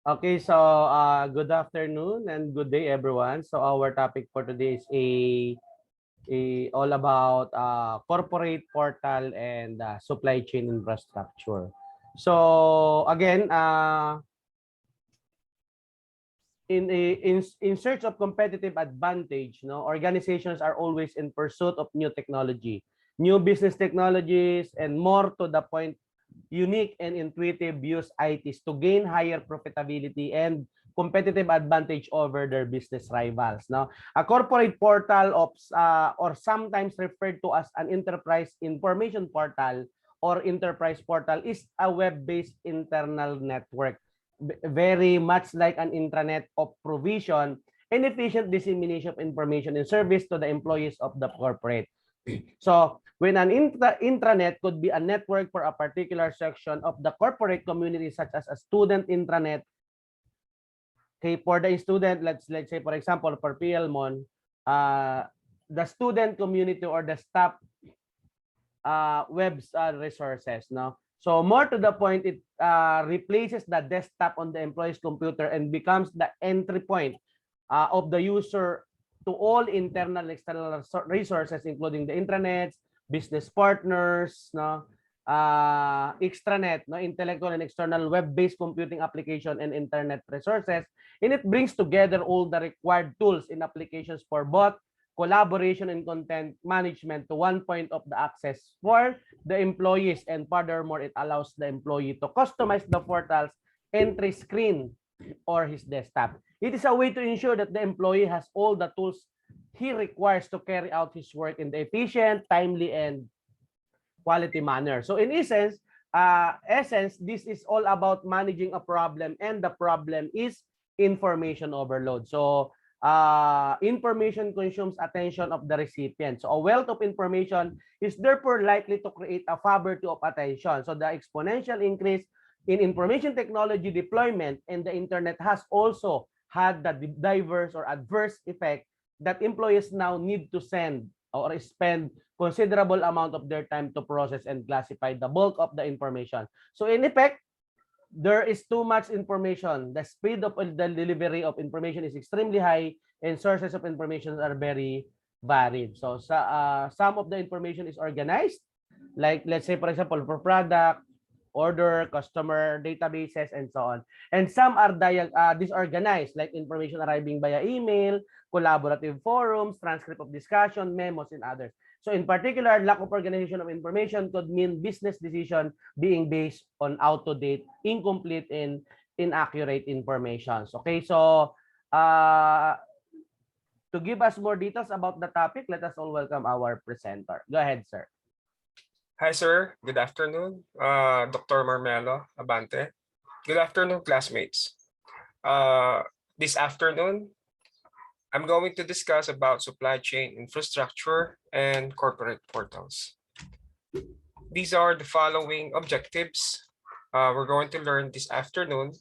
Okay, so good afternoon and good day, everyone. So our topic for today is all about corporate portal and supply chain infrastructure. So again, in search of competitive advantage, no, organizations are always in pursuit of new technology, new business technologies, and more to the point, unique and intuitive use ITs to gain higher profitability and competitive advantage over their business rivals. Now, a corporate portal of or sometimes referred to as an enterprise information portal or enterprise portal is a web-based internal network, very much like an intranet of provision and efficient dissemination of information and service to the employees of the corporate. So when an intranet could be a network for a particular section of the corporate community, such as a student intranet. Okay, for the student, let's say for example for PLMON, the student community or the staff web resources. No, so more to the point, it replaces the desktop on the employee's computer and becomes the entry point of the user to all internal and external resources, including the intranets, business partners, no, extranet, no, intellectual and external web-based computing application and internet resources, and it brings together all the required tools and applications for both collaboration and content management to one point of the access for the employees, and furthermore, it allows the employee to customize the portal's entry screen or his desktop. It is a way to ensure that the employee has all the tools he requires to carry out his work in the efficient, timely, and quality manner. So in essence, this is all about managing a problem, and the problem is information overload. So information consumes attention of the recipient. So a wealth of information is therefore likely to create a poverty of attention. So the exponential increase in information technology deployment and the internet has also had the diverse or adverse effect that employees now need to send or spend considerable amount of their time to process and classify the bulk of the information. So in effect, there is too much information. The speed of the delivery of information is extremely high, and sources of information are very varied. So some of the information is organized, like let's say for example for product, order, customer, databases, and so on. And some are disorganized, like information arriving via email, collaborative forums, transcript of discussion, memos, and others. So in particular, lack of organization of information could mean business decision being based on out-to-date, incomplete, and inaccurate information. Okay, so to give us more details about the topic, let us all welcome our presenter. Go ahead, sir. Hi, sir. Good afternoon, Dr. Marmelo Abante. Good afternoon, classmates. This afternoon, I'm going to discuss about supply chain infrastructure and corporate portals. These are the following objectives we're going to learn this afternoon.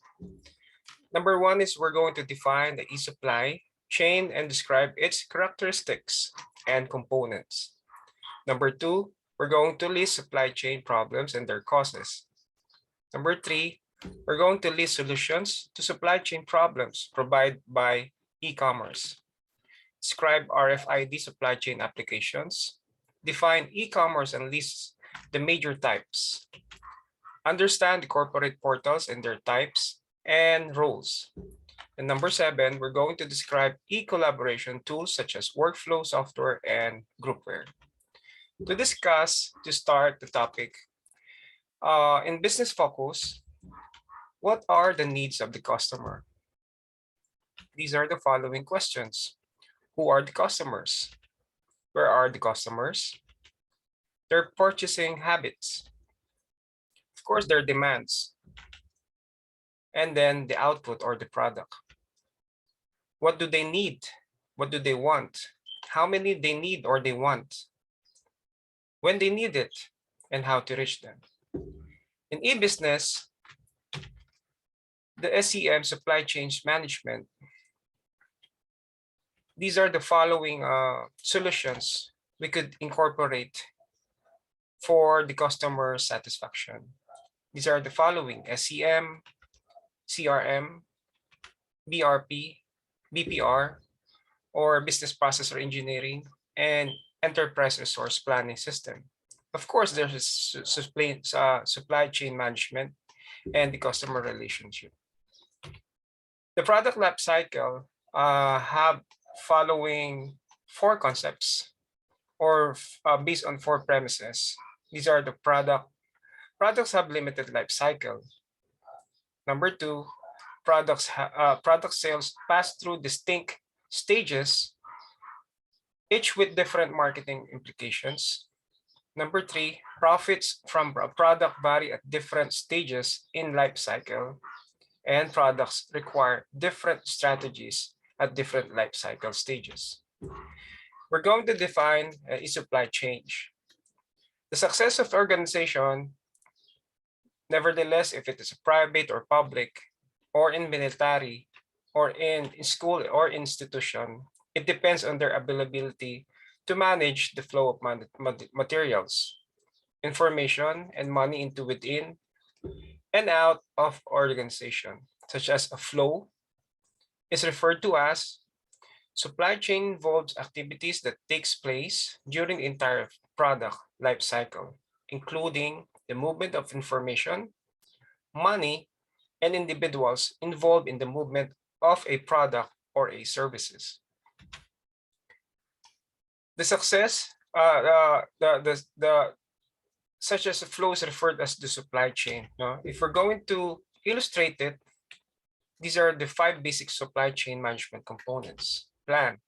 Number one is we're going to define the e-supply chain and describe its characteristics and components. Number two, we're going to list supply chain problems and their causes. Number three, we're going to list solutions to supply chain problems provided by e-commerce. Describe RFID supply chain applications. Define e-commerce and list the major types. Understand the corporate portals and their types and roles. And number seven, we're going to describe e-collaboration tools such as workflow software and groupware. To discuss, to start the topic, in business focus, what are the needs of the customer? These are the following questions. Who are the customers? Where are the customers? Their purchasing habits. Of course, their demands. And then the output or the product. What do they need? What do they want? How many they need or they want? When they need it, and how to reach them. In e-business, the SCM, supply chain management, these are the following solutions we could incorporate for the customer satisfaction. These are the following: SCM, CRM, BRP, BPR, or business process or engineering, and enterprise resource planning system. Of course, there's supply chain management and the customer relationship. The product life cycle have following four concepts or based on four premises. These are the products have limited life cycle. Number two, product sales pass through distinct stages, each with different marketing implications. Number three, profits from a product vary at different stages in life cycle, and products require different strategies at different life cycle stages. We're going to define a supply chain. The success of organization, nevertheless, if it is private or public, or in military, or in school or institution, it depends on their availability to manage the flow of materials, information, and money into within and out of organization, such as a flow is referred to as supply chain involves activities that takes place during the entire product life cycle, including the movement of information, money, and individuals involved in the movement of a product or a services. The success, such as the flow is referred as the supply chain. No? If we're going to illustrate it, these are the 5 basic supply chain management components. Plan.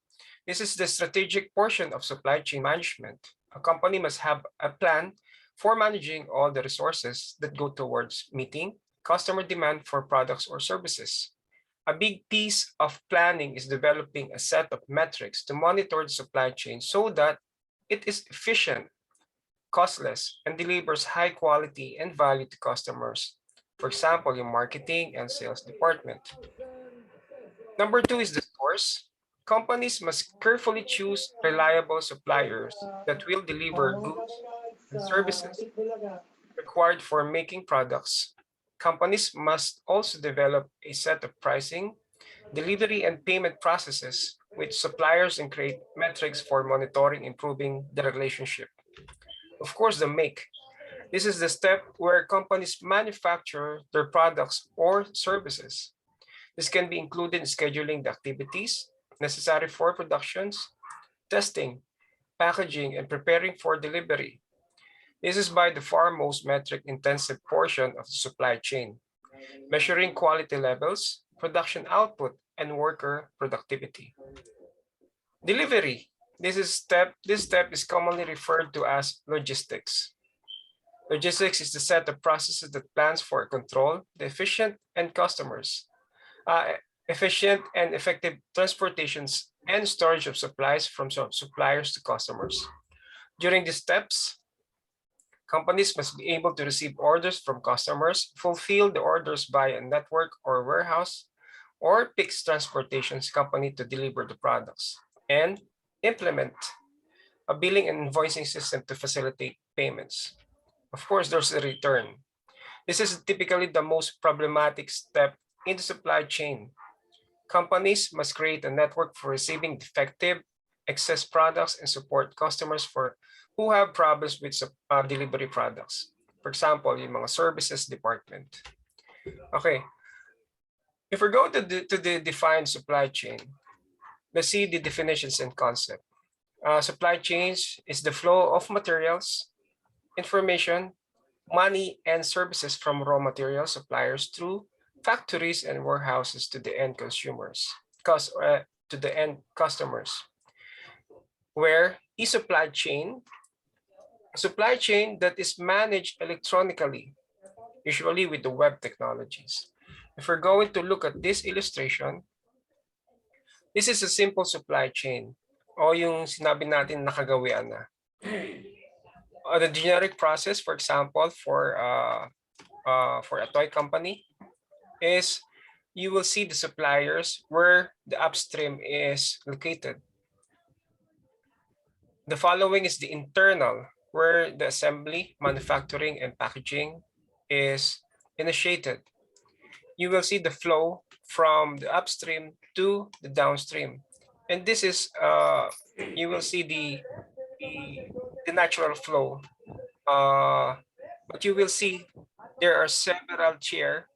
This is the strategic portion of supply chain management. A company must have a plan for managing all the resources that go towards meeting customer demand for products or services. A big piece of planning is developing a set of metrics to monitor the supply chain so that it is efficient, costless, and delivers high quality and value to customers. For example, your marketing and sales department. Number 2 is the source. Companies must carefully choose reliable suppliers that will deliver goods and services required for making products. Companies must also develop a set of pricing, delivery, and payment processes with suppliers and create metrics for monitoring, improving the relationship. Of course, the make. This is the step where companies manufacture their products or services. This can be included in scheduling the activities necessary for productions, testing, packaging, and preparing for delivery. This is by the far most metric-intensive portion of the supply chain, measuring quality levels, production output, and worker productivity. Delivery. This step is commonly referred to as logistics. Logistics is the set of processes that plans for control, the efficient and effective transportations and storage of supplies from suppliers to customers. During these steps, companies must be able to receive orders from customers, fulfill the orders by a network or warehouse, or fixed transportations company to deliver the products, and implement a billing and invoicing system to facilitate payments. Of course, there's a return. This is typically the most problematic step in the supply chain. Companies must create a network for receiving defective, excess products and support customers who have problems with delivery products. For example, yung mga services department. Okay. If we're going to define supply chain, let's see the definitions and concept. Supply chains is the flow of materials, information, money, and services from raw material suppliers through factories and warehouses to the end consumers, to the end customers. Where a supply chain that is managed electronically, usually with the web technologies. If we're going to look at this illustration, this is a simple supply chain o yung sinabi natin nakagawian na. The generic process, for example, for a toy company is you will see the suppliers where the upstream is located. The following is the internal, where the assembly, manufacturing, and packaging is initiated. You will see the flow from the upstream to the downstream. And this is, you will see the natural flow. But you will see there are several tier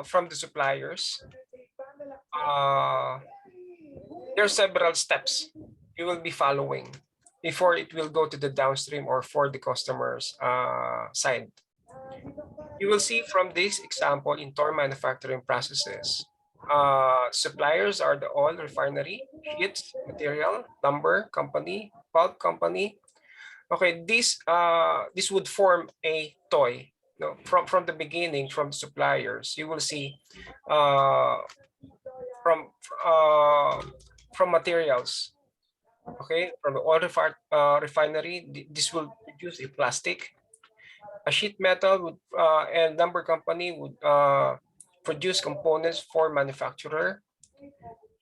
from the suppliers. There are several steps you will be following before it will go to the downstream or for the customer's side. You will see from this example in toy manufacturing processes, suppliers are the oil refinery, sheet material, lumber company, pulp company. Okay, this would form a toy. No, from the beginning, from the suppliers, you will see from uh, from materials. Okay, from the oil refinery, this will produce a plastic. A sheet metal would and lumber company would produce components for manufacturer.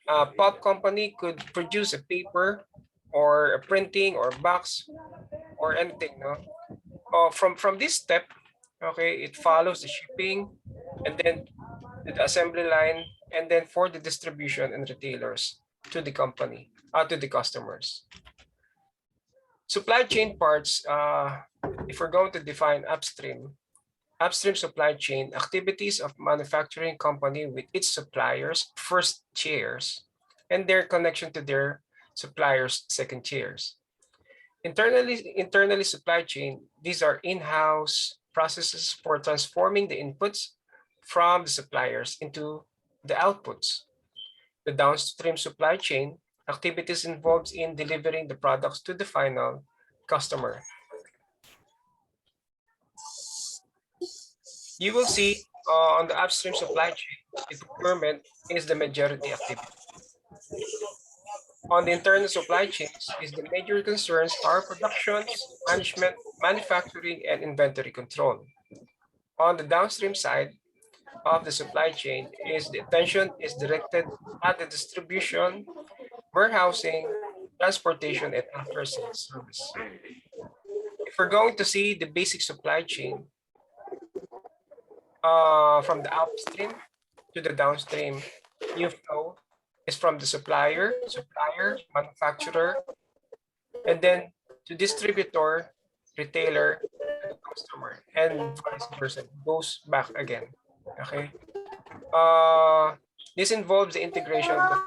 A pulp company could produce a paper or a printing or box or anything. No, from this step, okay, it follows the shipping and then the assembly line and then for the distribution and retailers to the company, to the customers. Supply chain parts, if we're going to define upstream supply chain activities of manufacturing company with its suppliers, first tiers, and their connection to their suppliers, second tiers. Internally supply chain, these are in-house processes for transforming the inputs from the suppliers into the outputs. The downstream supply chain activities involved in delivering the products to the final customer. You will see on the upstream supply chain, the procurement is the majority activity. On the internal supply chains is the major concerns are productions, management, manufacturing, and inventory control. On the downstream side of the supply chain is the attention is directed at the distribution, warehousing, transportation, and after-sales service. If we're going to see the basic supply chain from the upstream to the downstream, new flow is from the supplier, manufacturer, and then to distributor, retailer, to the customer, and vice versa. It goes back again. Okay. This involves the integration of the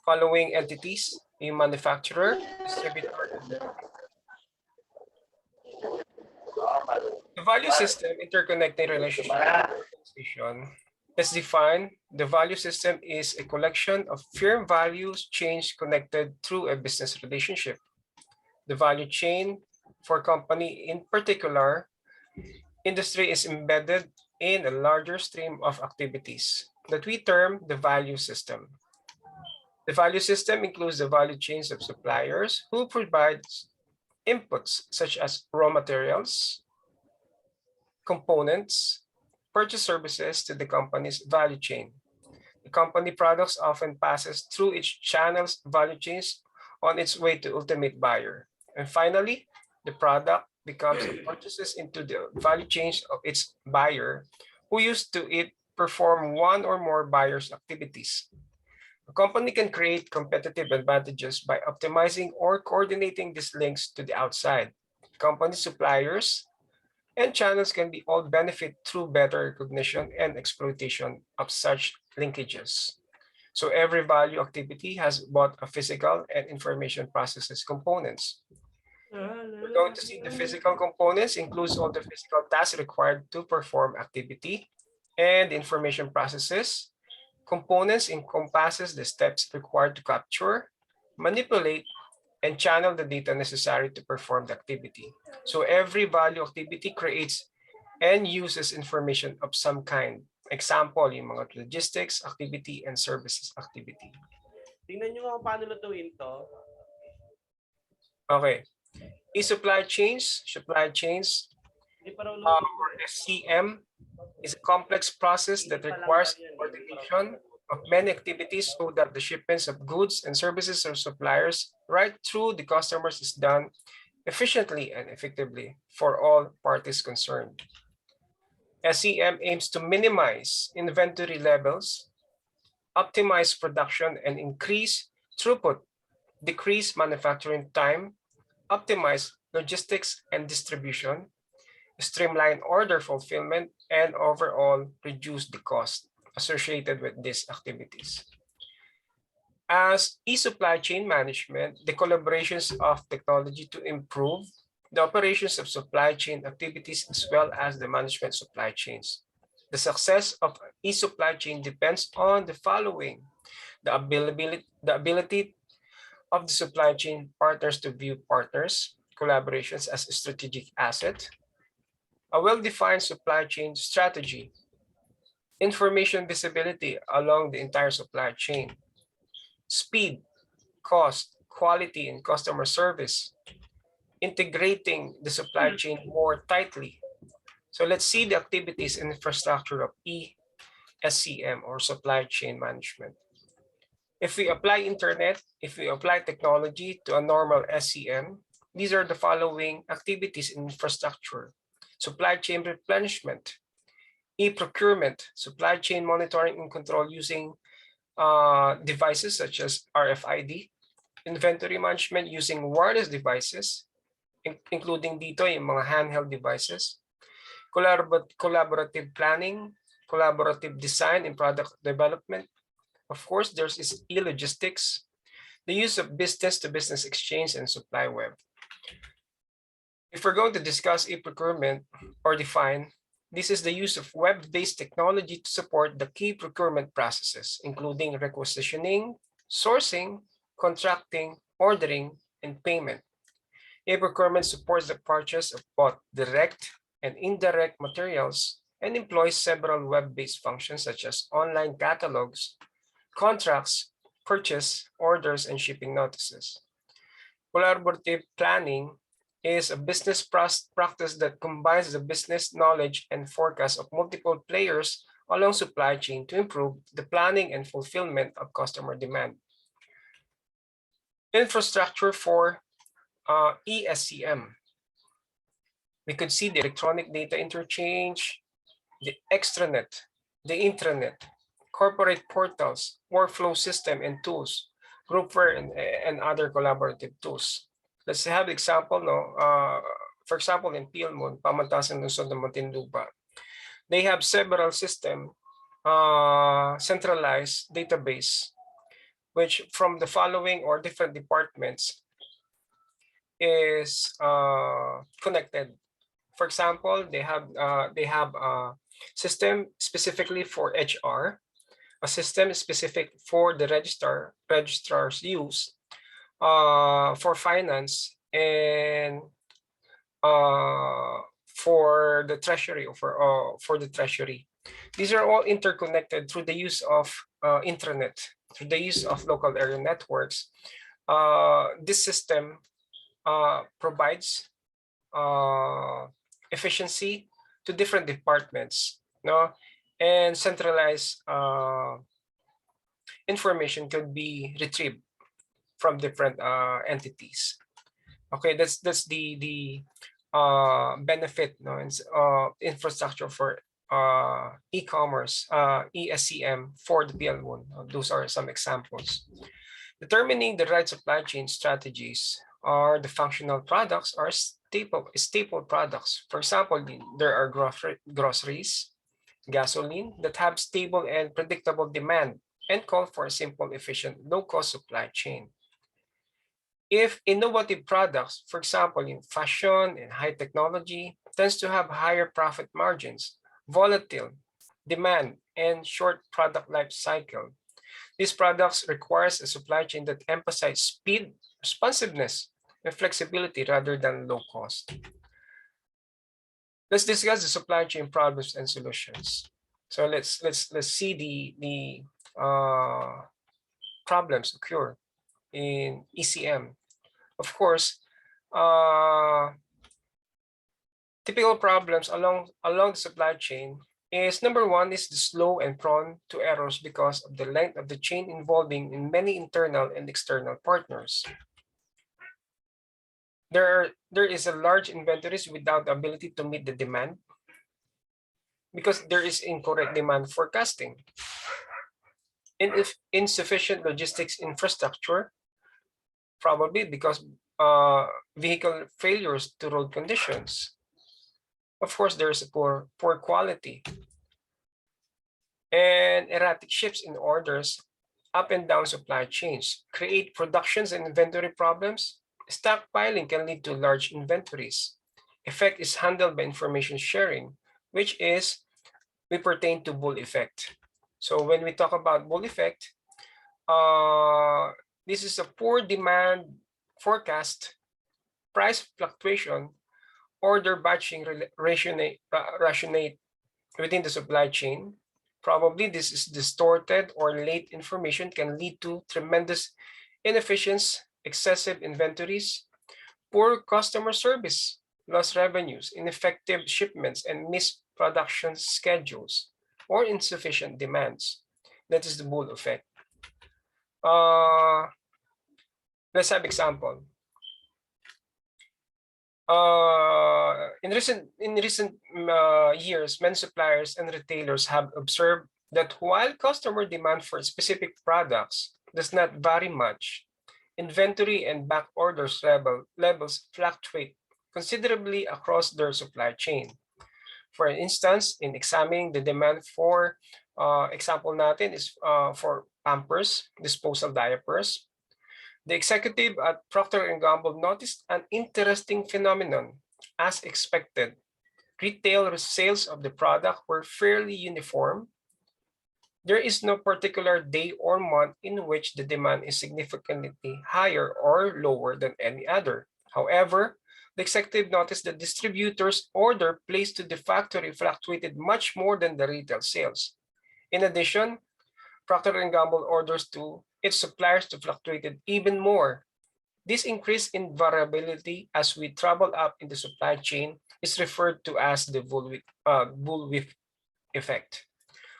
following entities: a manufacturer, distributor, and the value system interconnecting relationship is defined. The value system is a collection of firm values change connected through a business relationship. The value chain for company in particular industry is embedded in a larger stream of activities that we term the value system. The value system includes the value chains of suppliers who provide inputs such as raw materials, components, purchase services to the company's value chain. The company products often passes through its channels value chains on its way to ultimate buyer. And finally, the product becomes purchases into the value chains of its buyer who used to it perform one or more buyers' activities. A company can create competitive advantages by optimizing or coordinating these links to the outside. Company suppliers and channels can be all benefit through better recognition and exploitation of such linkages. So every value activity has both a physical and information processes components. We're going to see the physical components includes all the physical tasks required to perform activity, and the information processes components encompasses the steps required to capture, manipulate, and channel the data necessary to perform the activity. So every value activity creates and uses information of some kind. Example, yung mga logistics activity and services activity. Tingnan nyo nga kung paano lutuin to. Okay. Supply chains or SCM is a complex process that requires coordination of many activities so that the shipments of goods and services or suppliers right through the customers is done efficiently and effectively for all parties concerned. SEM aims to minimize inventory levels, optimize production, and increase throughput, decrease manufacturing time, optimize logistics and distribution, streamline order fulfillment, and overall reduce the cost associated with these activities. As e-supply chain management, the collaborations of technology to improve the operations of supply chain activities as well as the management supply chains. The success of e-supply chain depends on the following: the ability of the supply chain partners to view partners, collaborations as a strategic asset, a well-defined supply chain strategy, information visibility along the entire supply chain, speed, cost, quality, and customer service, integrating the supply chain more tightly. So let's see the activities and infrastructure of ESCM, or supply chain management. If we apply internet, if we apply technology to a normal SCM, these are the following activities in infrastructure: supply chain replenishment, e-procurement, supply chain monitoring and control using devices such as RFID, inventory management using wireless devices, including dito yung mga handheld devices, collaborative planning, collaborative design and product development. Of course, there's e-logistics, the use of business-to-business exchange and supply web. If we're going to discuss e-procurement or define, this is the use of web-based technology to support the key procurement processes, including requisitioning, sourcing, contracting, ordering, and payment. E-procurement supports the purchase of both direct and indirect materials and employs several web-based functions such as online catalogs, contracts, purchase orders, and shipping notices. Collaborative planning is a business practice that combines the business knowledge and forecast of multiple players along supply chain to improve the planning and fulfillment of customer demand. Infrastructure for ESCM. We could see the electronic data interchange, the extranet, the intranet, corporate portals, workflow system and tools, groupware, and other collaborative tools. Let's have example, for example, in Pilmon, Pamantasan Luzon ng Muntinlupa, they have several system centralized database, which from the following or different departments is connected. For example, they have a system specifically for HR, a system specific for the registrar's use, for finance, and for the treasury, or for the treasury. These are all interconnected through the use of intranet, through the use of local area networks. This system provides efficiency to different departments, and centralized information could be retrieved from different entities. Okay, that's the benefit, infrastructure for e-commerce, ESCM for the PL1. Those are some examples. Determining the right supply chain strategies are the functional products or staple products. For example, there are groceries, gasoline that have stable and predictable demand and call for a simple, efficient, low-cost supply chain. If innovative products, for example, in fashion and high technology, tends to have higher profit margins, volatile demand, and short product life cycle, these products requires a supply chain that emphasizes speed, responsiveness, and flexibility rather than low cost. Let's discuss the supply chain problems and solutions. So let's see the problems occur in ECM. Of course, typical problems along the supply chain is, number one, is the slow and prone to errors because of the length of the chain involving in many internal and external partners. There is a large inventories without the ability to meet the demand. because there is incorrect demand forecasting. If insufficient logistics infrastructure, probably because vehicle failures to road conditions. Of course, there's a poor quality and erratic shifts in orders, up and down supply chains, create productions and inventory problems. Stockpiling can lead to large inventories. Effect is handled by information sharing, which is we pertain to bull effect. So when we talk about bull effect, this is a poor demand forecast, price fluctuation, order batching rationate within the supply chain. Probably this is distorted or late information can lead to tremendous inefficiency, excessive inventories, poor customer service, lost revenues, ineffective shipments, and missed production schedules, or insufficient demands. That is the bull effect. Let's have example. In recent years, many suppliers and retailers have observed that while customer demand for specific products does not vary much, inventory and back orders levels fluctuate considerably across their supply chain. For instance, in examining the demand for, example natin is for Pampers, disposal diapers, the executive at Procter & Gamble noticed an interesting phenomenon. As expected, retail sales of the product were fairly uniform. There is no particular day or month in which the demand is significantly higher or lower than any other. However, the executive noticed that distributors' order placed to the factory fluctuated much more than the retail sales. In addition, Procter & Gamble orders to its suppliers to fluctuated even more. This increase in variability as we travel up in the supply chain is referred to as the bullwhip effect.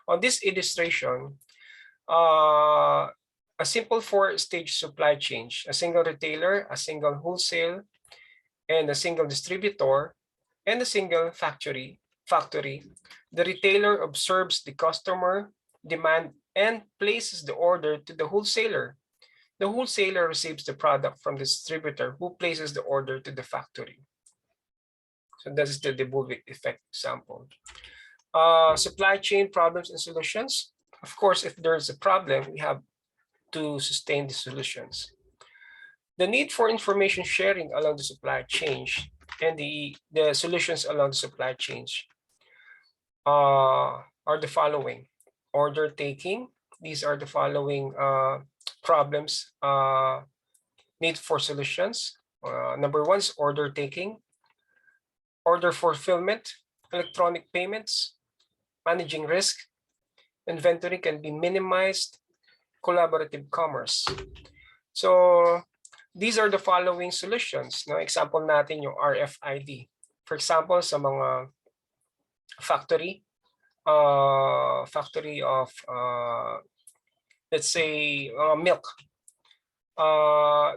On this illustration, a simple four-stage supply chain, a single retailer, a single wholesale, and a single distributor, and a single factory. The retailer observes the customer demand and places the order to the wholesaler. The wholesaler receives the product from the distributor who places the order to the factory. So that is the bullwhip effect example. Supply chain problems and solutions. Of course, if there's a problem, we have to sustain the solutions. The need for information sharing along the supply chain and the solutions along the supply chain are the following. Order taking. These are the following problems need for solutions. Number one is order taking, order fulfillment, electronic payments, managing risk, inventory can be minimized, collaborative commerce. So these are the following solutions. No, example natin yung RFID. For example, sa mga factory of let's say milk,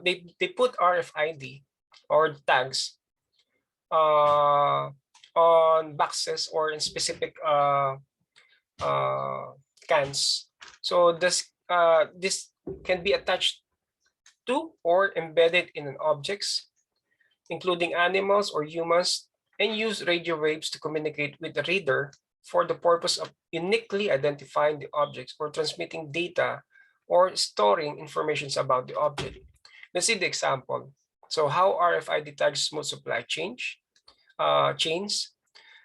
they put RFID or tags on boxes or in specific cans. So this can be attached to or embedded in an objects, including animals or humans, and use radio waves to communicate with the reader for the purpose of uniquely identifying the objects or transmitting data or storing information about the object. Let's see the example. So how RFID tags smooth supply chains.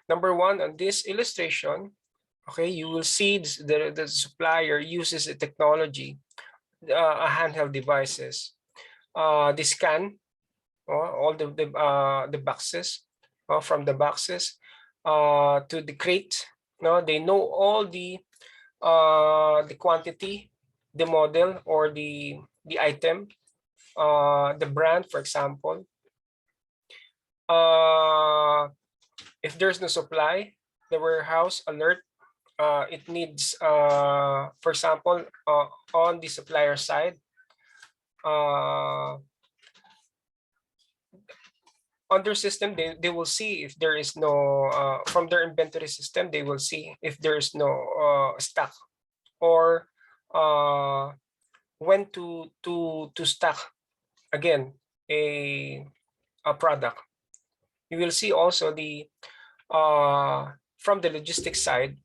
Number one, on this illustration, okay, you will see the supplier uses a technology, a handheld devices. They scan all the boxes, from the boxes to the crate. No, they know all the quantity, the model, or the item, the brand, for example. If there's no supply, the warehouse alert. It needs, for example, on the supplier side, on their system, they will see if there is no, from their inventory system, they will see if there is no stock, or when to stock again a product. You will see also the from the logistics side,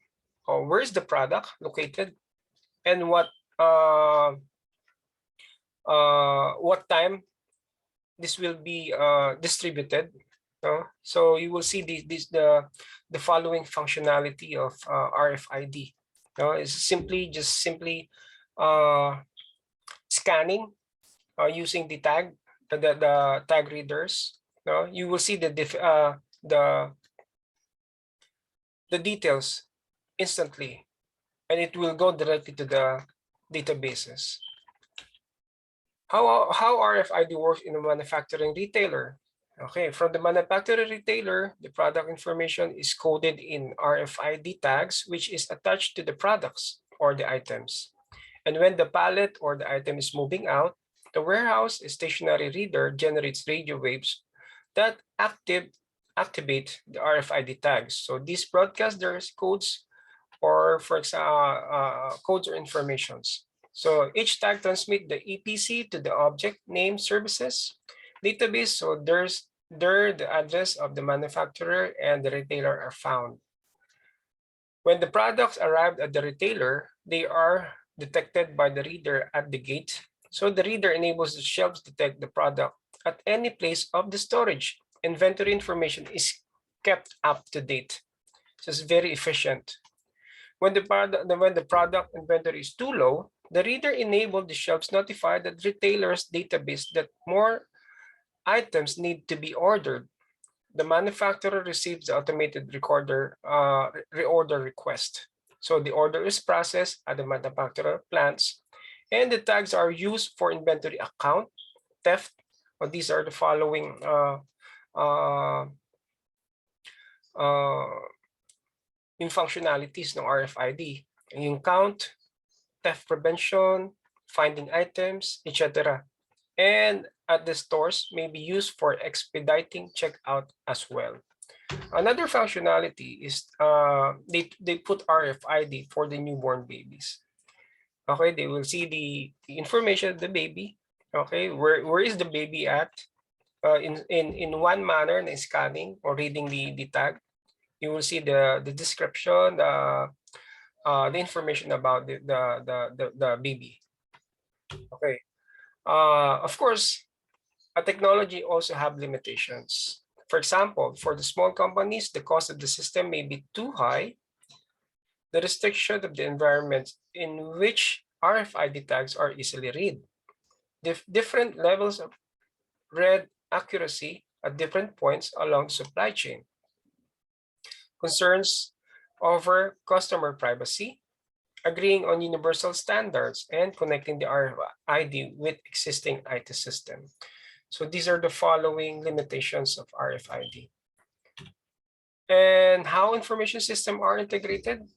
where is the product located, and what time this will be distributed. So you will see the following functionality of RFID. Is simply scanning using the tag readers. You will see the details instantly, and it will go directly to the databases. How RFID works in a manufacturing retailer? Okay, from the manufacturer retailer, the product information is coded in RFID tags, which is attached to the products or the items. And when the pallet or the item is moving out, the warehouse stationary reader generates radio waves that activate the RFID tags. So these broadcast their codes, or for example, codes or informations. So each tag transmits the EPC to the object name services database. So there the address of the manufacturer and the retailer are found. When the products arrive at the retailer, they are detected by the reader at the gate. So the reader enables the shelves to detect the product at any place of the storage. Inventory information is kept up to date. So it's very efficient. When the product inventory is too low, the reader enabled the shelves notify the retailer's database that more items need to be ordered. The manufacturer receives the automated reorder request. So the order is processed at the manufacturer plants, and the tags are used for inventory account, theft. These are the following in functionalities ng RFID. Yung count, theft prevention, finding items, etc. And at the stores may be used for expediting checkout as well. Another functionality is they put RFID for the newborn babies. Okay, they will see the information of the baby. Okay, where is the baby at? In one manner, na scanning or reading the tag, you will see the description, the information about the baby. Okay. Of course, a technology also have limitations. For example, for the small companies, the cost of the system may be too high. The restriction of the environment in which RFID tags are easily read. Different levels of read accuracy at different points along the supply chain. Concerns over customer privacy, agreeing on universal standards, and connecting the RFID with existing IT system. So these are the following limitations of RFID. And how information systems are integrated?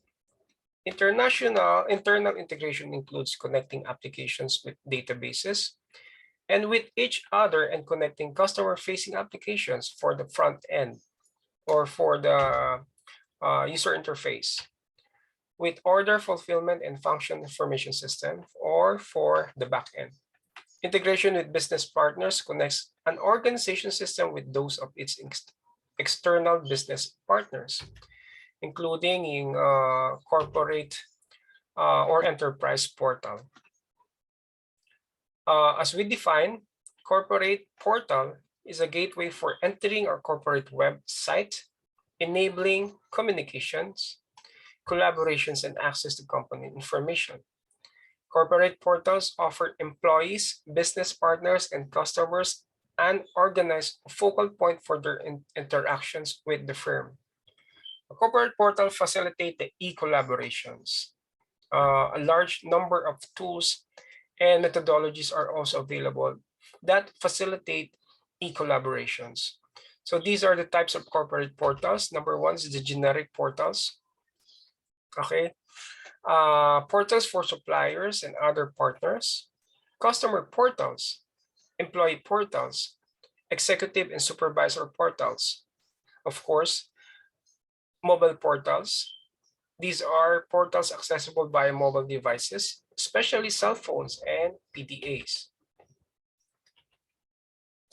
Internal integration includes connecting applications with databases and with each other, and connecting customer-facing applications for the front end or for the user interface, with order fulfillment and function information system, or for the backend. Integration with business partners connects an organization system with those of its external business partners, including in corporate or enterprise portal. As we define, corporate portal is a gateway for entering our corporate website, enabling communications, collaborations, and access to company information. Corporate portals offer employees, business partners, and customers an organized focal point for their interactions with the firm. A corporate portal facilitates the e-collaborations. A large number of tools and methodologies are also available that facilitate e-collaborations. So these are the types of corporate portals. Number one is the generic portals. Okay. Portals for suppliers and other partners, customer portals, employee portals, executive and supervisor portals. Of course, mobile portals. These are portals accessible via mobile devices, especially cell phones and PDAs.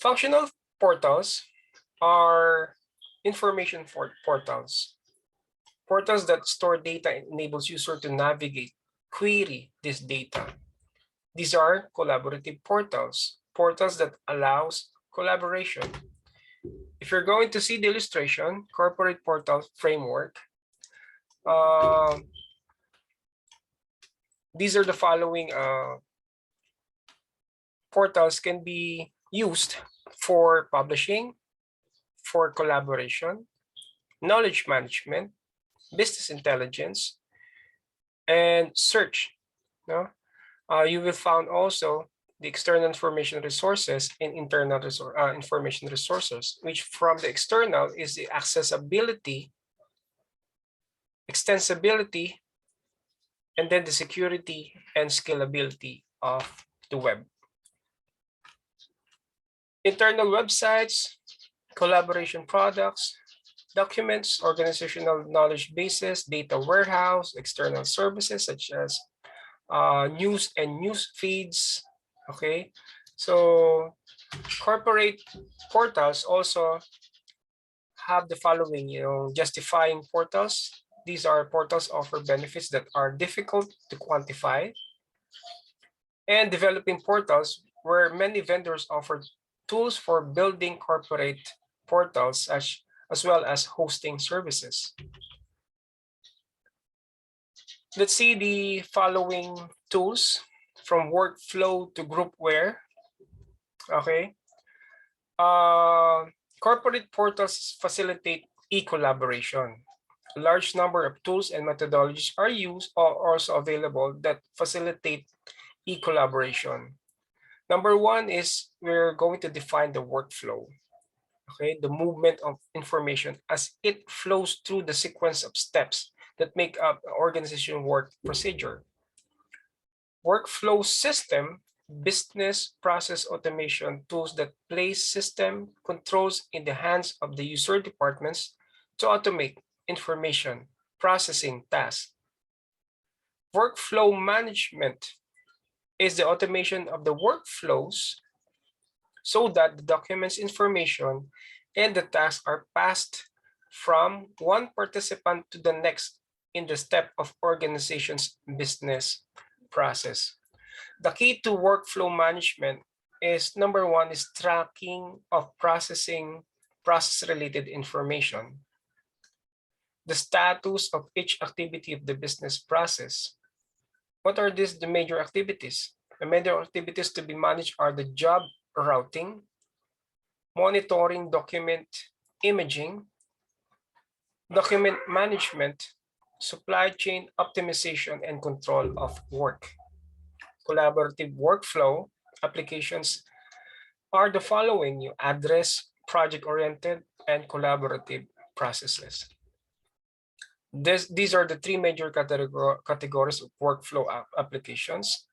Functional portals are information portals. Portals that store data and enables user to navigate, query this data. These are collaborative portals, portals that allows collaboration. If you're going to see the illustration, corporate portal framework, these are the following portals can be used for publishing, for collaboration, knowledge management, business intelligence, and search. No? You will find also the external information resources and internal information resources, which from the external is the accessibility, extensibility, and then the security and scalability of the web. Internal websites, collaboration products, documents, organizational knowledge bases, data warehouse, external services such as news and news feeds. Okay, so corporate portals also have the following, justifying portals. These are portals offer benefits that are difficult to quantify, and developing portals where many vendors offer tools for building corporate portals as well as hosting services. Let's see the following tools from workflow to groupware. Okay. Corporate portals facilitate e-collaboration. A large number of tools and methodologies are used or also available that facilitate e-collaboration. Number one is we're going to define the workflow. Okay, the movement of information as it flows through the sequence of steps that make up an organization work procedure. Workflow system, business process automation tools that place system controls in the hands of the user departments to automate information processing tasks. Workflow management is the automation of the workflows so that the documents information and the tasks are passed from one participant to the next in the step of organization's business process. The key to workflow management is number one is tracking of process-related information, the status of each activity of the business process. What are the major activities? The major activities to be managed are the job routing, monitoring document imaging, document management, supply chain optimization, and control of work. Collaborative workflow applications are the following: you address project-oriented and collaborative processes. These are the three major categories of workflow applications.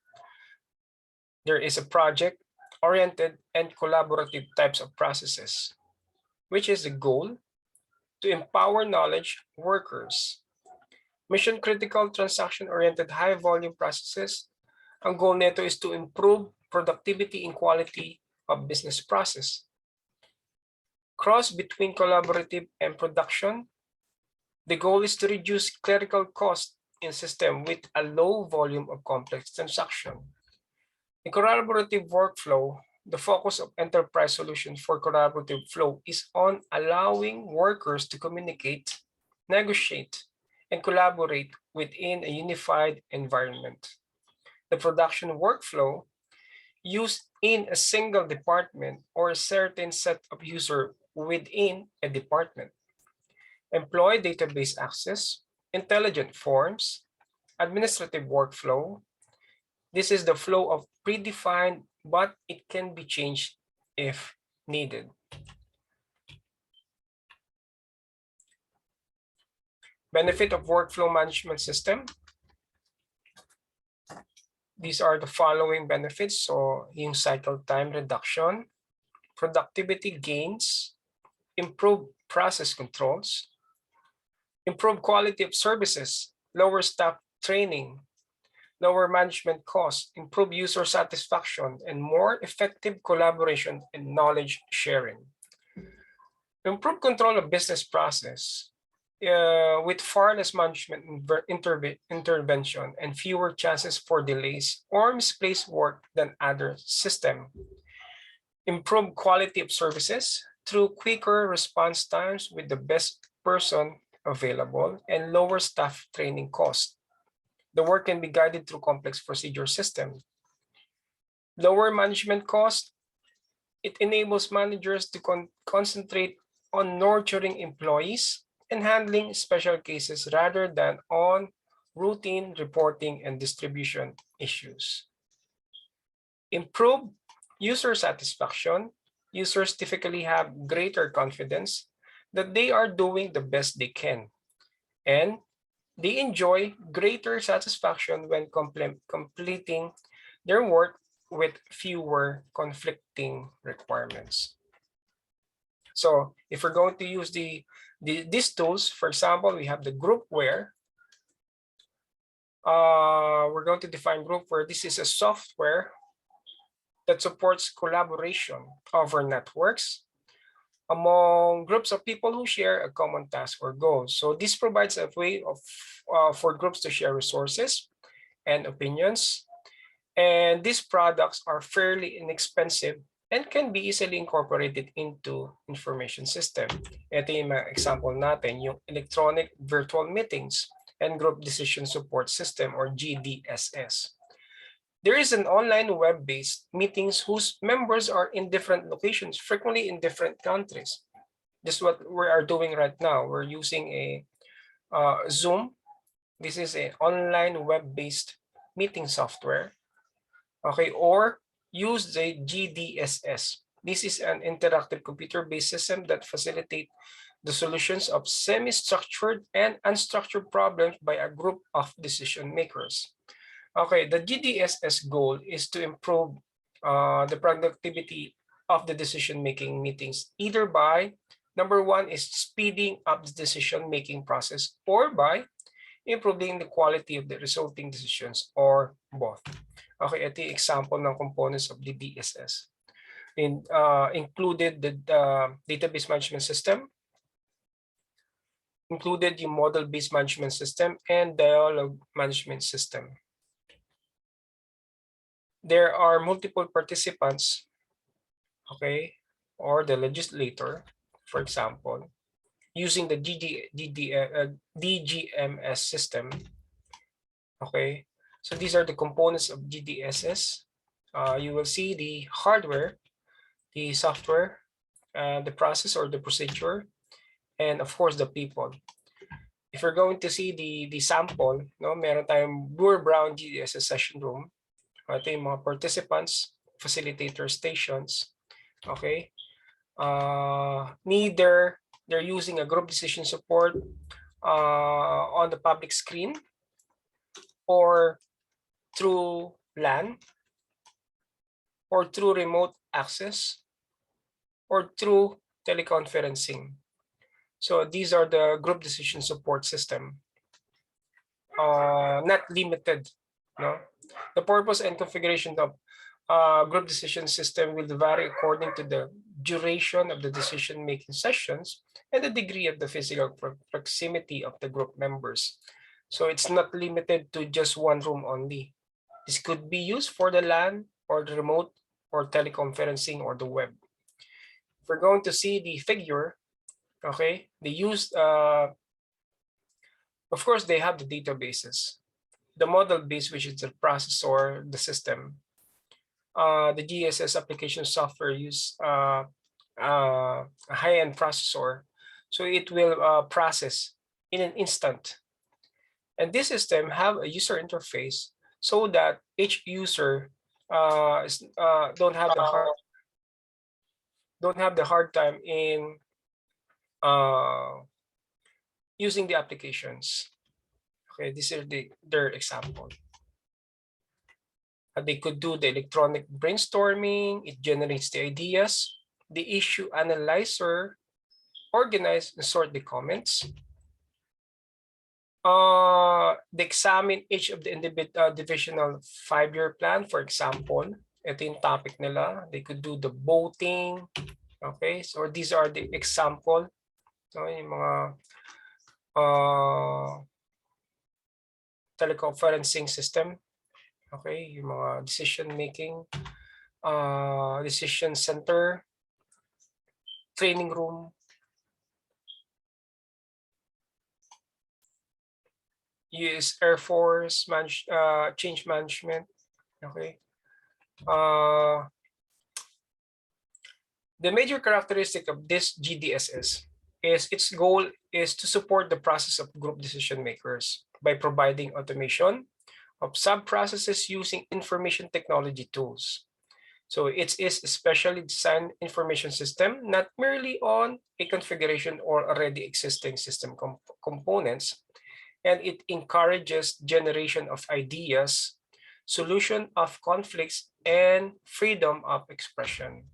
There is a project-oriented and collaborative types of processes, which is the goal to empower knowledge workers. Mission-critical transaction-oriented high-volume processes, ang goal nito is to improve productivity and quality of business process. Cross between collaborative and production, the goal is to reduce clerical cost in system with a low volume of complex transaction. In collaborative workflow, the focus of enterprise solutions for collaborative flow is on allowing workers to communicate, negotiate, and collaborate within a unified environment. The production workflow used in a single department or a certain set of users within a department. Employee database access, intelligent forms, administrative workflow. This is the flow of predefined, but it can be changed if needed. Benefit of workflow management system. These are the following benefits. So yung cycle time reduction, productivity gains, improve process controls, improve quality of services, lower staff training, lower management costs, improve user satisfaction, and more effective collaboration and knowledge sharing. Improve control of business process with far less management intervention and fewer chances for delays or misplaced work than other system. Improve quality of services through quicker response times with the best person available and lower staff training costs. The work can be guided through complex procedure system. Lower management costs. It enables managers to concentrate on nurturing employees and handling special cases rather than on routine reporting and distribution issues. Improve user satisfaction. Users typically have greater confidence that they are doing the best they can, and they enjoy greater satisfaction when completing their work with fewer conflicting requirements. So if we're going to use these tools, for example, we have the groupware. We're going to define groupware. This is a software that supports collaboration over networks among groups of people who share a common task or goal. So this provides a way of for groups to share resources and opinions. And these products are fairly inexpensive and can be easily incorporated into information system. Ito yung mga example natin, yung electronic virtual meetings and group decision support system or GDSS. There is an online web-based meetings whose members are in different locations, frequently in different countries. This is what we are doing right now. We're using a Zoom. This is an online web-based meeting software. Okay, or use the GDSS. This is an interactive computer-based system that facilitates the solutions of semi-structured and unstructured problems by a group of decision makers. Okay, the GDSS goal is to improve the productivity of the decision-making meetings, either by, number one is speeding up the decision-making process, or by improving the quality of the resulting decisions, or both. Okay, ito yung example ng components of the DSS. Included the database management system, included the model-based management system, and dialogue management system. There are multiple participants, okay, or the legislator, for example, using the DGMS system, okay. So these are the components of GDSS. You will see the hardware, the software, the process or the procedure, and of course the people. If you're going to see the sample, no, meron tayong Brewer-Brown GDSS session room. Ito yung mga participants, facilitator stations, okay. Neither they're using a group decision support on the public screen or through LAN, or through remote access, or through teleconferencing. So these are the group decision support system. Not limited, no? The purpose and configuration of group decision system will vary according to the duration of the decision-making sessions and the degree of the physical proximity of the group members. So it's not limited to just one room only. This could be used for the LAN or the remote or teleconferencing or the web. If we're going to see the figure, okay, they use, of course, they have the databases, the model base, which is the processor, the system. The GSS application software use a high-end processor, so it will process in an instant. And this system have a user interface so that each user don't have the hard time in using the applications. Okay, these are their example. They could do the electronic brainstorming. It generates the ideas. the issue analyzer, organize and sort the comments. They examine each of the individual divisional 5-year plan. For example, ito yung topic nila. They could do the voting. Okay, so these are the example. So, yung mga teleconferencing system. Okay, yung mga decision making, decision center, training room, US Air Force change management. Okay. The major characteristic of this GDSS is its goal is to support the process of group decision makers by providing automation of sub-processes using information technology tools. So it is a specially designed information system, not merely on a configuration or already existing system components, and it encourages generation of ideas, solution of conflicts, and freedom of expression.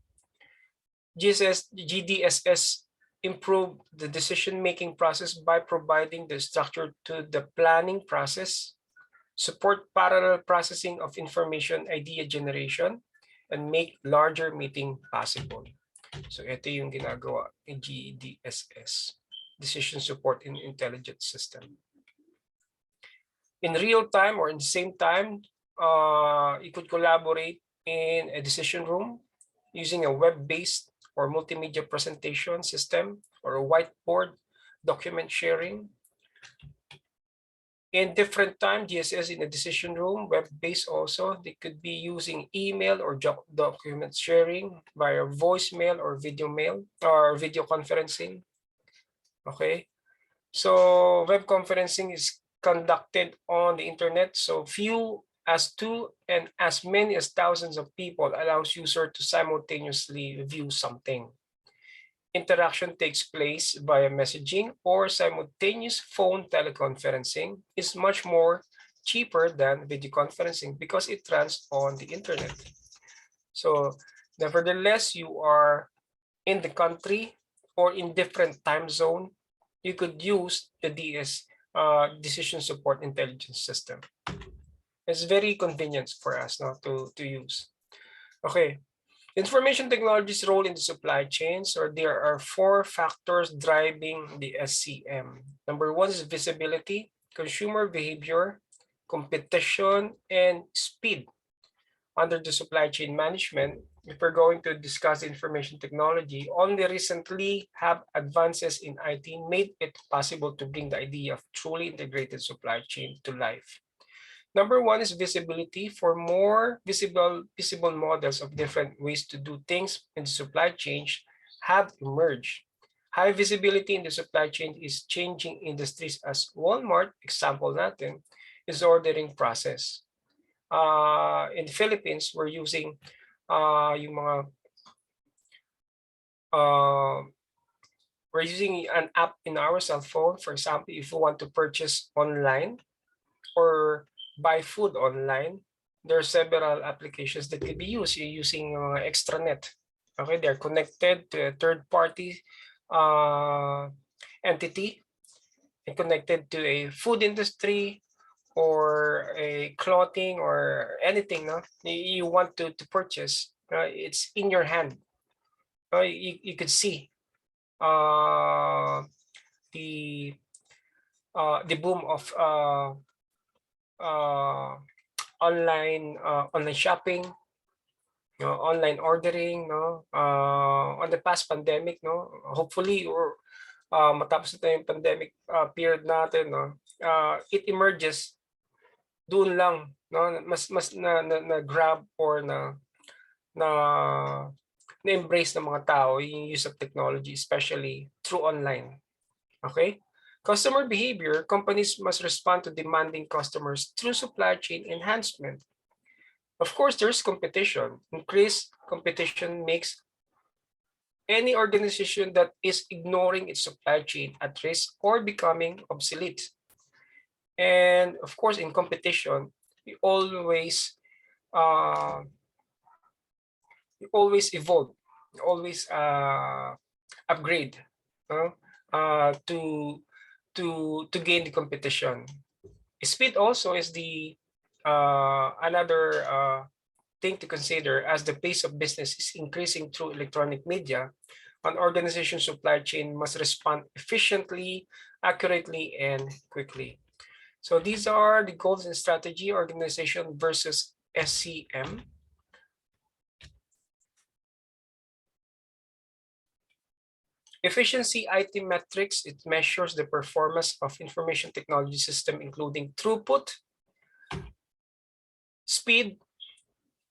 GDSS improve the decision-making process by providing the structure to the planning process, support parallel processing of information idea generation, and make larger meeting possible. So ito yung ginagawa ng GDSS, Decision Support in Intelligence System. In real time or in the same time, you could collaborate in a decision room using a web-based or multimedia presentation system or a whiteboard document sharing. In different time, GSS in a decision room, web-based also, they could be using email or document sharing via voicemail or video mail or video conferencing. Okay, so web conferencing is conducted on the internet, so few as 2 and as many as thousands of people allows user to simultaneously view something. Interaction takes place via messaging or simultaneous phone teleconferencing is much more cheaper than video conferencing because it runs on the internet. So nevertheless, you are in the country or in different time zone, you could use the decision support intelligence system. It's very convenient for us now to use. Okay. Information technology's role in the supply chain. So there are 4 factors driving the SCM. Number 1 is visibility, consumer behavior, competition, and speed. Under the supply chain management, if we're going to discuss information technology, only recently have advances in IT made it possible to bring the idea of truly integrated supply chain to life. Number 1 is visibility. For more visible models of different ways to do things in the supply chain have emerged. High visibility in the supply chain is changing industries as Walmart, example natin, is ordering process. In the Philippines, we're using yung mga we're using an app in our cell phone. For example, if you want to purchase online or buy food online, there are several applications that could be used. You're using extranet. Okay, they're connected to a third-party entity and connected to a food industry or a clothing or anything you want to purchase. It's in your hand. You could see the boom of online shopping, online ordering, on the past pandemic, hopefully or matapos na yung pandemic period natin, it emerges doon lang, mas na grab or na embrace ng mga tao yung use of technology, especially through online. Okay. Customer behavior, companies must respond to demanding customers through supply chain enhancement. Of course, there's competition. Increased competition makes any organization that is ignoring its supply chain at risk or becoming obsolete. And of course, in competition, you always evolve. always upgrade to gain the competition. Speed also is the another thing to consider, as the pace of business is increasing through electronic media. An organization's supply chain must respond efficiently, accurately, and quickly. So these are the goals and strategy: organization versus SCM. Efficiency IT metrics, it measures the performance of information technology system, including throughput, speed,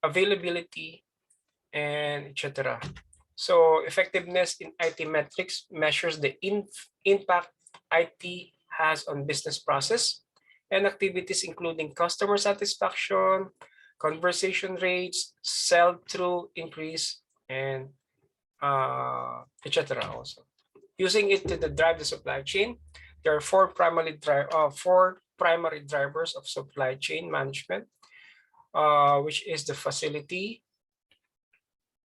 availability, and etc. So effectiveness in IT metrics measures the impact IT has on business process and activities, including customer satisfaction, conversation rates, sell-through increase, and etc. also. Using it to drive the supply chain, there are four primary drivers of supply chain management, which is the facility,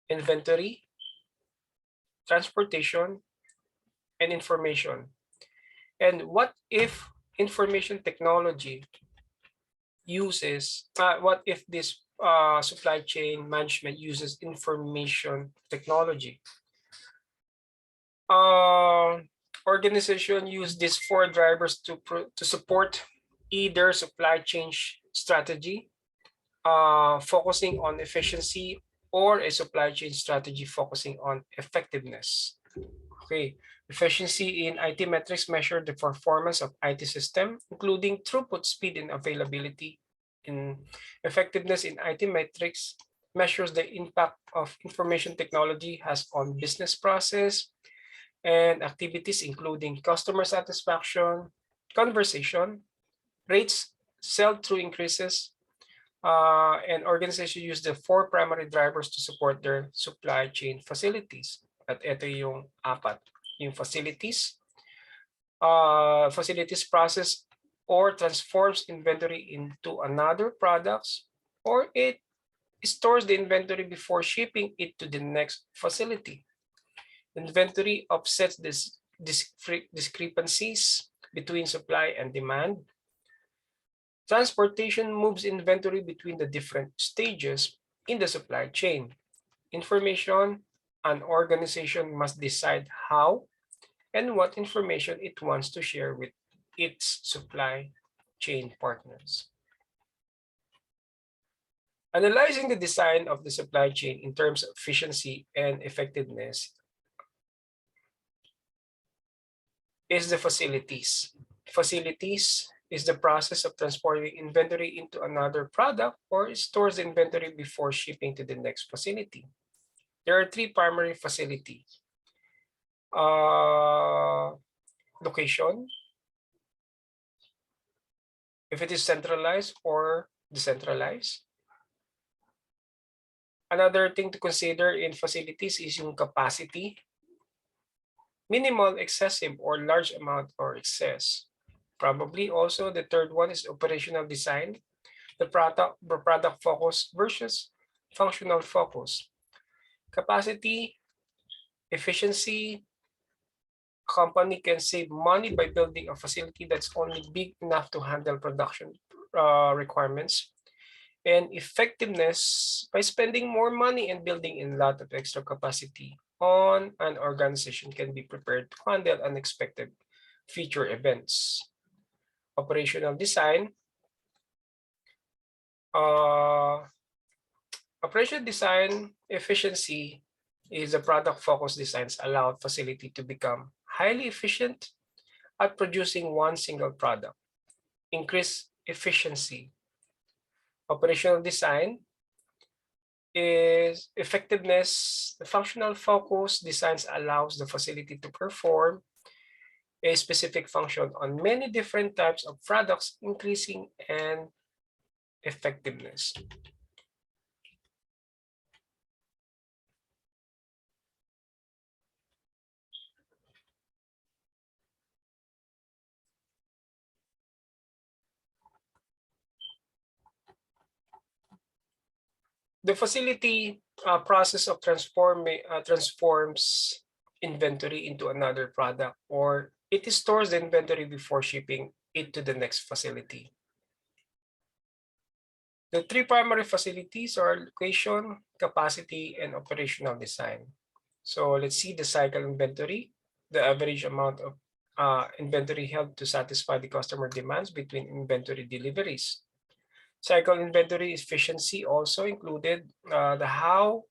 inventory, transportation, and information. And what if information technology uses, what if this supply chain management uses information technology? Organization use these four drivers to support either supply chain strategy, focusing on efficiency, or a supply chain strategy focusing on effectiveness. Okay, efficiency in IT metrics measure the performance of IT system, including throughput, speed, and availability. In effectiveness in IT metrics measures the impact of information technology has on business process and activities, including customer satisfaction, conversation rates, sell-through increases, and organizations use the four primary drivers to support their supply chain facilities. At ito yung apat. Yung facilities, facilities process or transforms inventory into another products, or it stores the inventory before shipping it to the next facility. Inventory offsets this discrepancies between supply and demand. Transportation moves inventory between the different stages in the supply chain. Information, an organization must decide how and what information it wants to share with its supply chain partners. Analyzing the design of the supply chain in terms of efficiency and effectiveness is the facilities. Facilities is the process of transporting inventory into another product or stores the inventory before shipping to the next facility. There are three primary facilities. Location, if it is centralized or decentralized. Another thing to consider in facilities is yung capacity. Minimal, excessive, or large amount or excess. Probably also the third one is operational design, the product focus versus functional focus. Capacity, efficiency, company can save money by building a facility that's only big enough to handle production requirements, and effectiveness by spending more money and building in a lot of extra capacity on an organization can be prepared to handle unexpected future events. Operational design. Operational design efficiency is the product focus designs allow facility to become highly efficient at producing one single product. Increase efficiency. Operational design is effectiveness. The functional focus designs allows the facility to perform a specific function on many different types of products, increasing and effectiveness. The facility process of transforms inventory into another product, or it stores the inventory before shipping it to the next facility. The three primary facilities are location, capacity, and operational design. So let's see the cycle inventory, the average amount of inventory held to satisfy the customer demands between inventory deliveries. Cycle inventory efficiency also included the how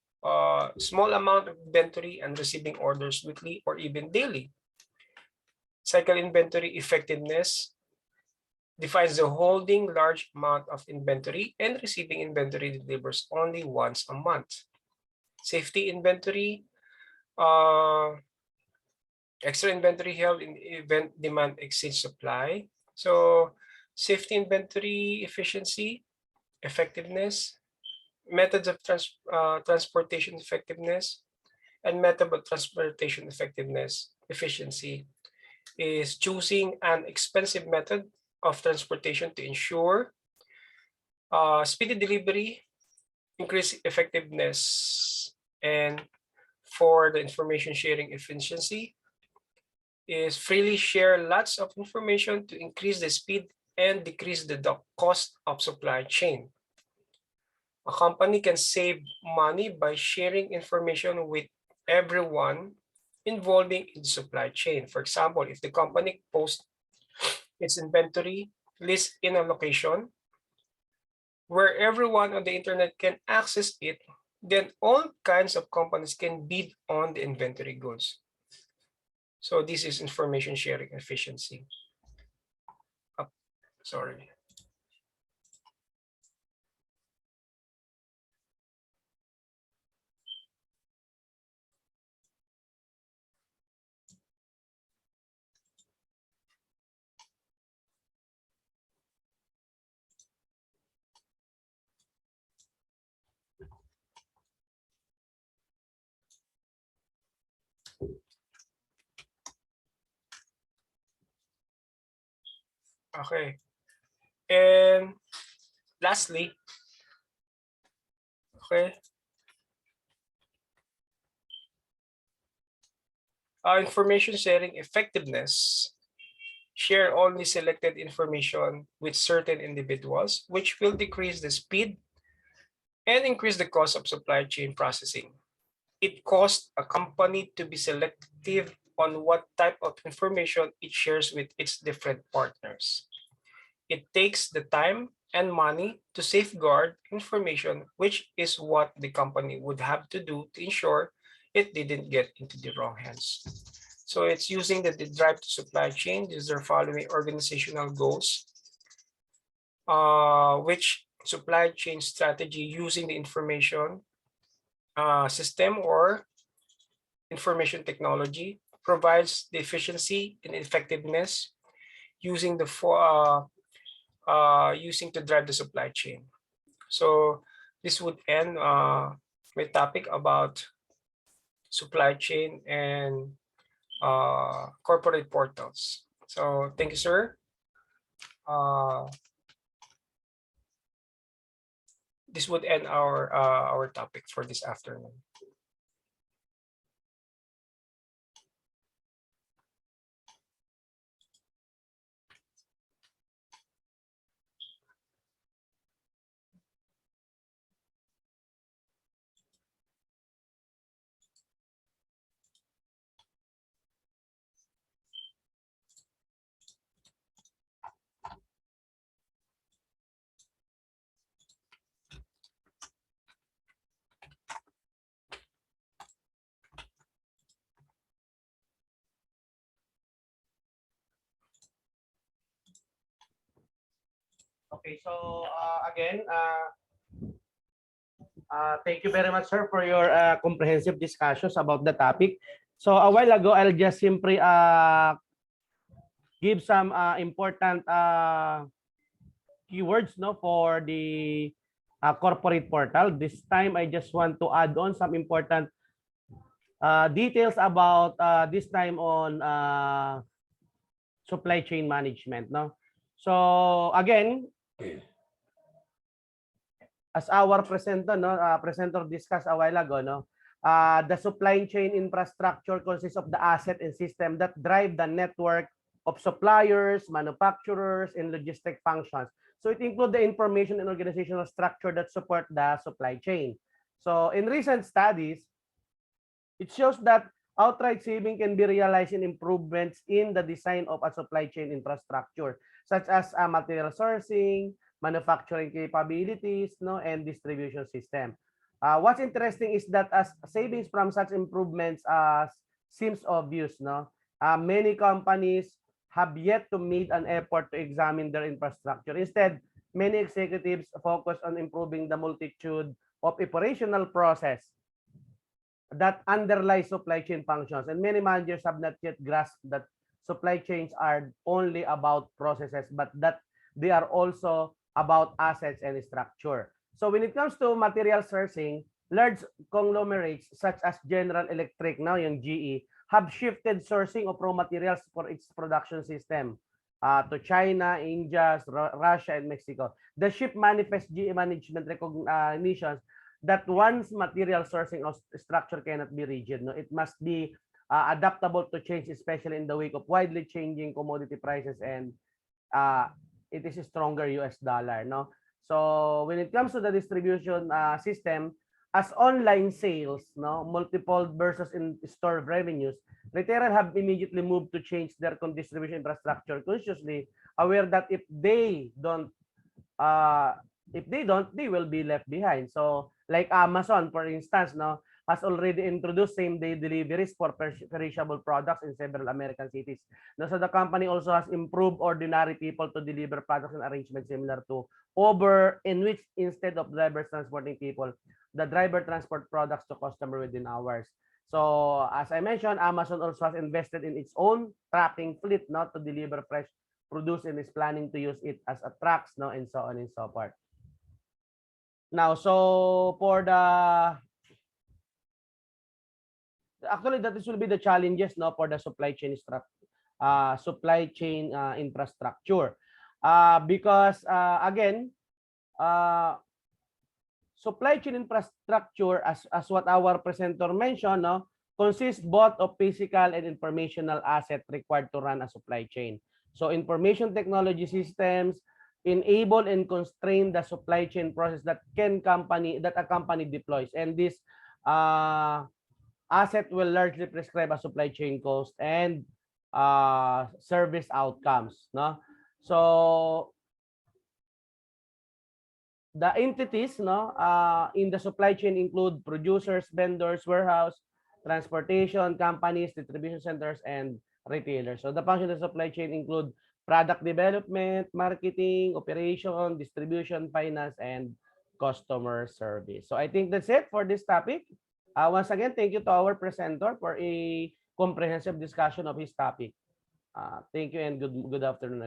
small amount of inventory and receiving orders weekly or even daily. Cycle inventory effectiveness defines the holding large amount of inventory and receiving inventory delivers only once a month. Safety inventory, extra inventory held in event demand exceeds supply. So safety inventory efficiency, effectiveness, methods of transportation effectiveness, and method of transportation effectiveness efficiency is choosing an expensive method of transportation to ensure speedy delivery, increase effectiveness, and for the information sharing efficiency is freely share lots of information to increase the speed and decrease the cost of supply chain. A company can save money by sharing information with everyone involving in the supply chain. For example, if the company posts its inventory list in a location where everyone on the internet can access it, then all kinds of companies can bid on the inventory goods. So this is information sharing efficiency. Sorry. Okay. And lastly, okay, information sharing effectiveness. Share only selected information with certain individuals, which will decrease the speed and increase the cost of supply chain processing. It costs a company to be selective on what type of information it shares with its different partners. It takes the time and money to safeguard information, which is what the company would have to do to ensure it didn't get into the wrong hands. So it's using the drive to supply chain. These are following organizational goals, which supply chain strategy using the information system or information technology provides the efficiency and effectiveness using the using to drive the supply chain. So this would end my topic about supply chain and corporate portals. So thank you, sir. This would end our topic for this afternoon. Okay, so again, thank you very much, sir, for your comprehensive discussions about the topic. So a while ago, I'll just simply give some important keywords, no, for the corporate portal. This time, I just want to add on some important details about this time on supply chain management, no. So again, as our presenter discussed a while ago, the supply chain infrastructure consists of the asset and system that drive the network of suppliers, manufacturers, and logistic functions. So it includes the information and organizational structure that support the supply chain. So in recent studies, it shows that outright saving can be realized in improvements in the design of a supply chain infrastructure, such as material sourcing, manufacturing capabilities, and distribution system. What's interesting is that as savings from such improvements seems obvious, many companies have yet to make an effort to examine their infrastructure. Instead, many executives focus on improving the multitude of operational process that underlie supply chain functions, and many managers have not yet grasped that supply chains are only about processes, but that they are also about assets and structure. So when it comes to material sourcing, large conglomerates such as General Electric, now yung GE, have shifted sourcing of raw materials for its production system to China, India, Russia, and Mexico. The shift manifests GE management recognitions that one's material sourcing structure cannot be rigid. It must be adaptable to change, especially in the wake of widely changing commodity prices, and it is a stronger US dollar. So when it comes to the distribution system, as online sales multiple versus in-store revenues, retailers have immediately moved to change their distribution infrastructure consciously, aware that if they don't, they will be left behind. So like Amazon, for instance, has already introduced same-day deliveries for perishable products in several American cities. So the company also has improved ordinary people to deliver products in arrangements similar to Uber, in which instead of drivers transporting people, the driver transport products to customer within hours. So as I mentioned, Amazon also has invested in its own trucking fleet to deliver fresh produce, and is planning to use it as a trucks, and so on and so forth. Now, so for the actually that this will be the challenges for the supply chain infrastructure, because again, supply chain infrastructure, as what our presenter mentioned, consists both of physical and informational assets required to run a supply chain. So information technology systems enable and constrain the supply chain process that a company deploys, and this asset will largely prescribe a supply chain cost and service outcomes. So the entities in the supply chain include producers, vendors, warehouse, transportation companies, distribution centers, and retailers. So the function of the supply chain include product development, marketing, operation, distribution, finance, and customer service. So I think that's it for this topic. Once again, thank you to our presenter for a comprehensive discussion of his topic. Thank you and good afternoon again.